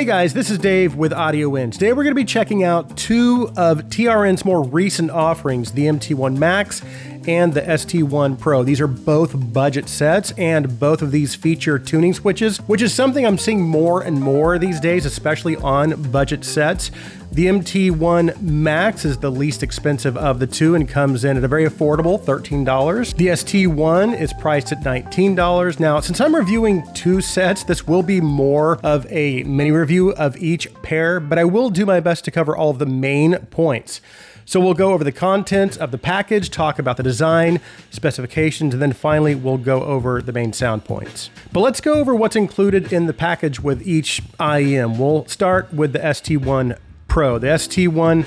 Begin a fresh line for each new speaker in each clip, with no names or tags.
Hey guys, this is Dave with Audio In. Today we're going to be checking out two of TRN's more recent offerings, the MT1 Max and the ST1 Pro. These are both budget sets, and both of these feature tuning switches, which is something I'm seeing more and more these days, especially on budget sets. The MT1 Max is the least expensive of the two and comes in at a very affordable $13. The ST1 is priced at $19. Now, since I'm reviewing two sets, this will be more of a mini review of each pair, but I will do my best to cover all of the main points. So we'll go over the contents of the package, talk about the design, specifications, and then finally we'll go over the main sound points. But let's go over what's included in the package with each IEM. We'll start with the ST1 Pro. The ST1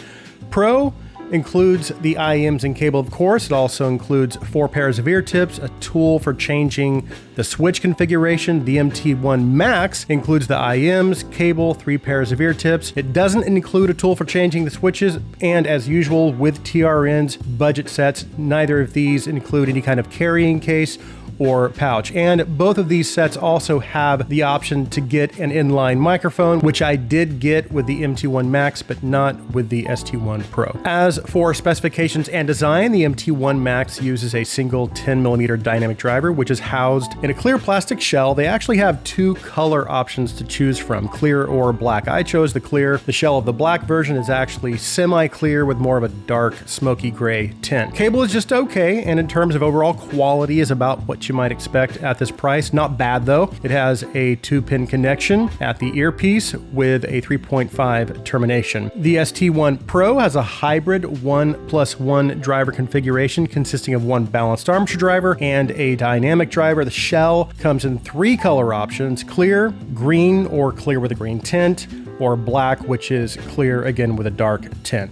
Pro includes the IEMs and cable, of course. It also includes 4 pairs of ear tips, a tool for changing the switch configuration. The MT1 Max includes the IEMs, cable, 3 pairs of ear tips. It doesn't include a tool for changing the switches, and as usual with TRN's budget sets, neither of these include any kind of carrying case or pouch. And both of these sets also have the option to get an inline microphone, which I did get with the MT1 Max, but not with the ST1 Pro. As for specifications and design, the MT1 Max uses a single 10mm dynamic driver, which is housed in a clear plastic shell. They actually have 2 color options to choose from, clear or black. I chose the clear. The shell of the black version is actually semi-clear with more of a dark, smoky gray tint. Cable is just okay, and in terms of overall quality is about what you might expect at this price. Not bad though. It has a 2-pin connection at the earpiece with a 3.5 termination. The ST1 Pro has a hybrid 1+1 driver configuration consisting of 1 balanced armature driver and a dynamic driver. The shell comes in 3 color options: clear, green or clear with a green tint, or black, which is clear again with a dark tint.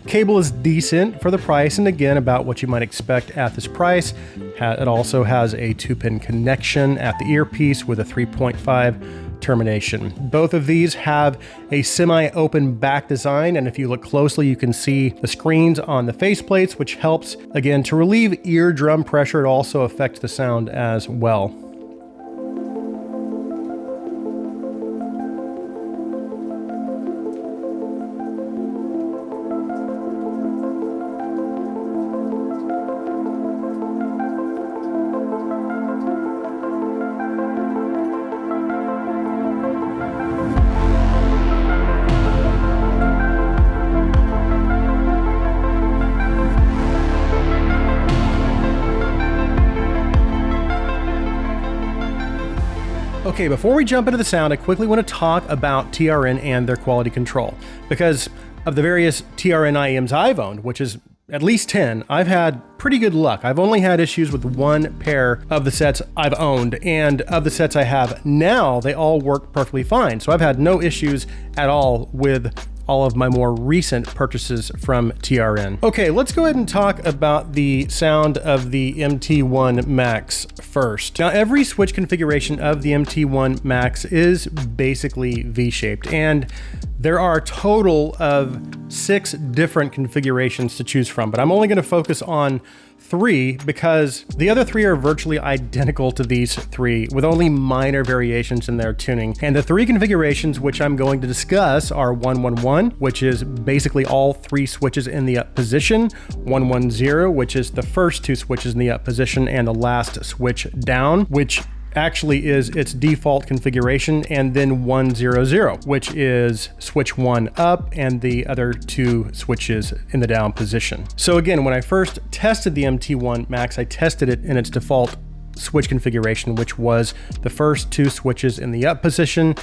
Cable is decent for the price, and again about what you might expect at this price. It also has a 2-pin connection at the earpiece with a 3.5 termination. Both of these have a semi-open back design, and if you look closely you can see the screens on the faceplates, which helps again to relieve eardrum pressure. It also affects the sound as well. Okay, before we jump into the sound, I quickly want to talk about TRN and their quality control. Because of the various TRN IEMs I've owned, which is at least 10, I've had pretty good luck. I've only had issues with 1 pair of the sets I've owned, and of the sets I have now, they all work perfectly fine. So I've had no issues at all with all of my more recent purchases from TRN. Okay, let's go ahead and talk about the sound of the MT1 Max first. Now, every switch configuration of the MT1 Max is basically V-shaped, and there are a total of 6 different configurations to choose from, but I'm only gonna focus on 3 because the other 3 are virtually identical to these 3 with only minor variations in their tuning. And the 3 configurations which I'm going to discuss are 111, which is basically all 3 switches in the up position, 110, which is the first 2 switches in the up position and the last switch down, which actually is its default configuration, and then 100, which is switch 1 up and the other 2 switches in the down position. So again, when I first tested the MT1 Max, I tested it in its default switch configuration, which was the first 2 switches in the up position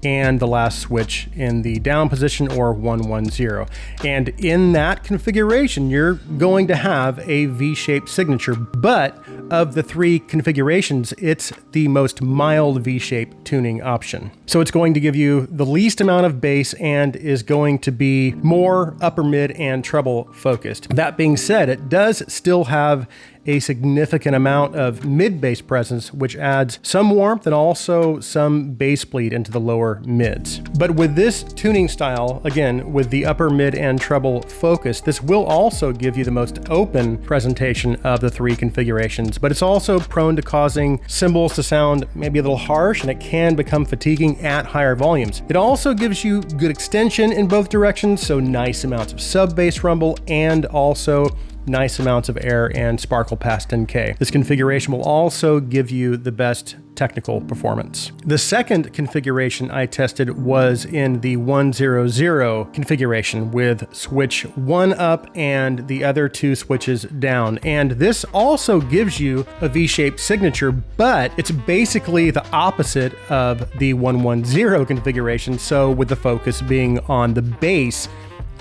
and the last switch in the down position, or 110. And in that configuration, you're going to have a V-shaped signature, but of the 3 configurations, it's the most mild V-shaped tuning option. So it's going to give you the least amount of bass and is going to be more upper mid and treble focused. That being said, it does still have a significant amount of mid-bass presence, which adds some warmth and also some bass bleed into the lower mids. But with this tuning style, again, with the upper, mid, and treble focus, this will also give you the most open presentation of the three configurations, but it's also prone to causing cymbals to sound maybe a little harsh, and it can become fatiguing at higher volumes. It also gives you good extension in both directions, so nice amounts of sub-bass rumble and also nice amounts of air and sparkle past 10K. This configuration will also give you the best technical performance. The second configuration I tested was in the 100 configuration with switch 1 up and the other 2 switches down. And this also gives you a V-shaped signature, but it's basically the opposite of the 110 configuration, so with the focus being on the bass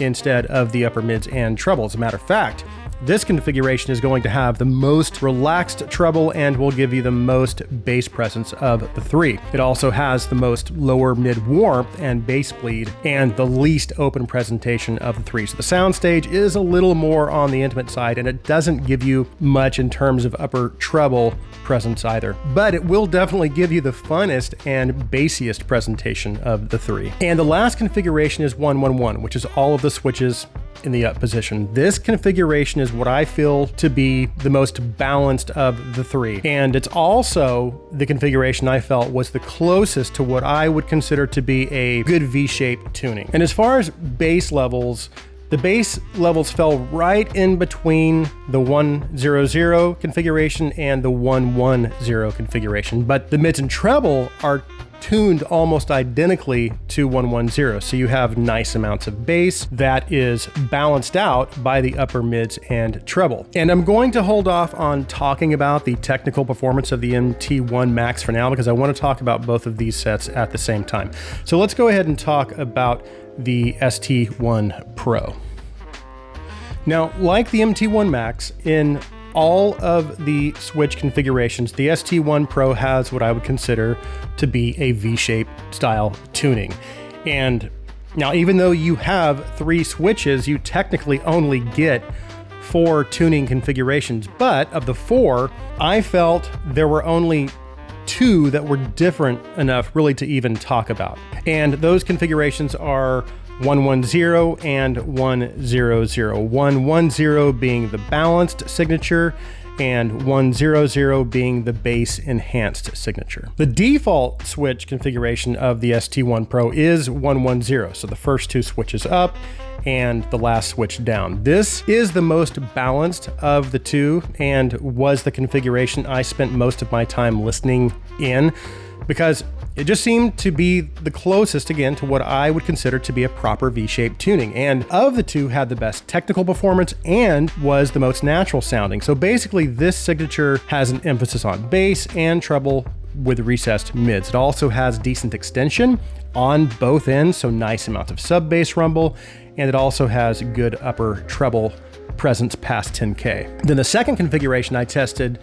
instead of the upper mids and treble. As a matter of fact, this configuration is going to have the most relaxed treble and will give you the most bass presence of the three. It also has the most lower mid warmth and bass bleed and the least open presentation of the three. So the soundstage is a little more on the intimate side, and it doesn't give you much in terms of upper treble presence either. But it will definitely give you the funnest and bassiest presentation of the three. And the last configuration is 111, which is all of the switches in the up position. This configuration is what I feel to be the most balanced of the three. And it's also the configuration I felt was the closest to what I would consider to be a good V-shaped tuning. And as far as bass levels, the bass levels fell right in between the 100 configuration and the 110 configuration, but the mids and treble are tuned almost identically to 110. So you have nice amounts of bass that is balanced out by the upper mids and treble. And I'm going to hold off on talking about the technical performance of the MT1 Max for now, because I want to talk about both of these sets at the same time. So let's go ahead and talk about the ST1 Pro. Now, like the MT1 Max, in all of the switch configurations, the ST1 Pro has what I would consider to be a V-shaped style tuning. And now, even though you have 3 switches, you technically only get 4 tuning configurations. But of the 4, I felt there were only 2 that were different enough really to even talk about. And those configurations are 110 and 100. 110 being the balanced signature and 100 being the bass enhanced signature. The default switch configuration of the ST1 Pro is 110, so the first 2 switches up and the last switch down. This is the most balanced of the 2 and was the configuration I spent most of my time listening in, because it just seemed to be the closest, again, to what I would consider to be a proper V-shaped tuning. And of the 2, had the best technical performance and was the most natural sounding. So basically, this signature has an emphasis on bass and treble with recessed mids. It also has decent extension on both ends, so nice amounts of sub-bass rumble, and it also has good upper treble presence past 10K. Then the second configuration I tested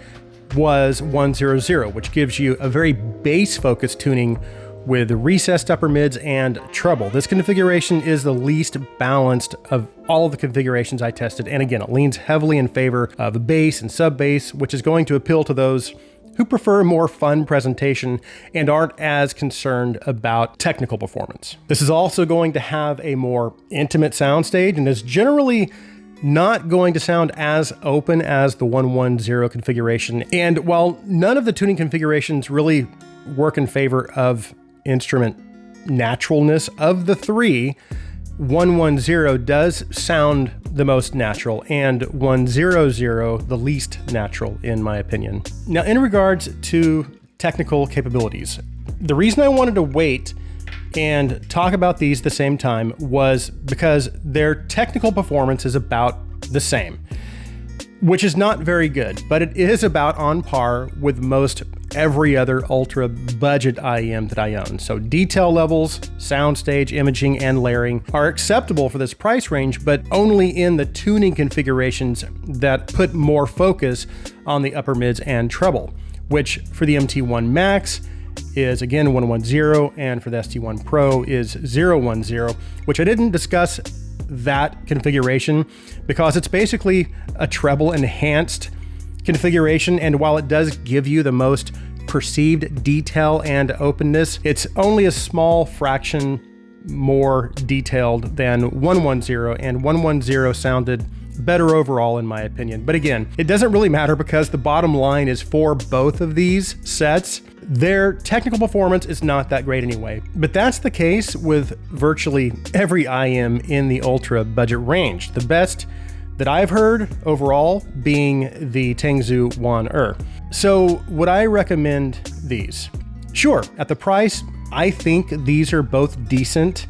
was 100, which gives you a very bass-focused tuning with recessed upper mids and treble. This configuration is the least balanced of all of the configurations I tested, and again, it leans heavily in favor of bass and sub-bass, which is going to appeal to those who prefer a more fun presentation and aren't as concerned about technical performance. This is also going to have a more intimate soundstage and is generally not going to sound as open as the 110 configuration. And while none of the tuning configurations really work in favor of instrument naturalness, of the 3, 110 does sound the most natural and 100 the least natural, in my opinion. Now, in regards to technical capabilities, the reason I wanted to wait and talk about these at the same time was because their technical performance is about the same, which is not very good, but it is about on par with most every other ultra budget IEM that I own. So detail levels, soundstage, imaging, and layering are acceptable for this price range, but only in the tuning configurations that put more focus on the upper mids and treble, which for the MT1 Max is again 110, and for the ST1 Pro is 010, which I didn't discuss that configuration because it's basically a treble enhanced configuration, and while it does give you the most perceived detail and openness, it's only a small fraction more detailed than 110, and 110 sounded better overall in my opinion. But again, it doesn't really matter because the bottom line is for both of these sets, their technical performance is not that great anyway. But that's the case with virtually every IM in the ultra budget range. The best that I've heard overall being the Tengzu 1Er. So would I recommend these? Sure, at the price, I think these are both decent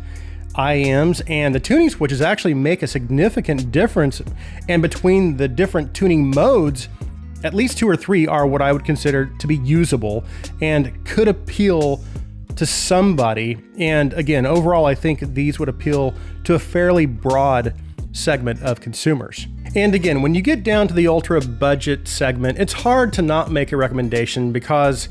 IMs, and the tuning switches actually make a significant difference. And between the different tuning modes, at least 2 or 3 are what I would consider to be usable and could appeal to somebody. And again, overall, I think these would appeal to a fairly broad segment of consumers. And again, when you get down to the ultra budget segment, it's hard to not make a recommendation because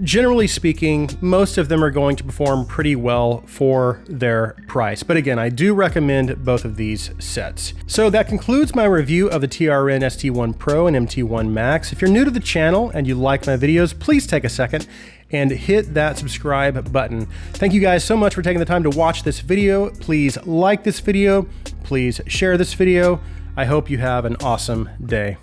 generally speaking, most of them are going to perform pretty well for their price. But again, I do recommend both of these sets. So that concludes my review of the TRN ST1 Pro and MT1 Max. If you're new to the channel and you like my videos, please take a second and hit that subscribe button. Thank you guys so much for taking the time to watch this video. Please like this video. Please share this video. I hope you have an awesome day.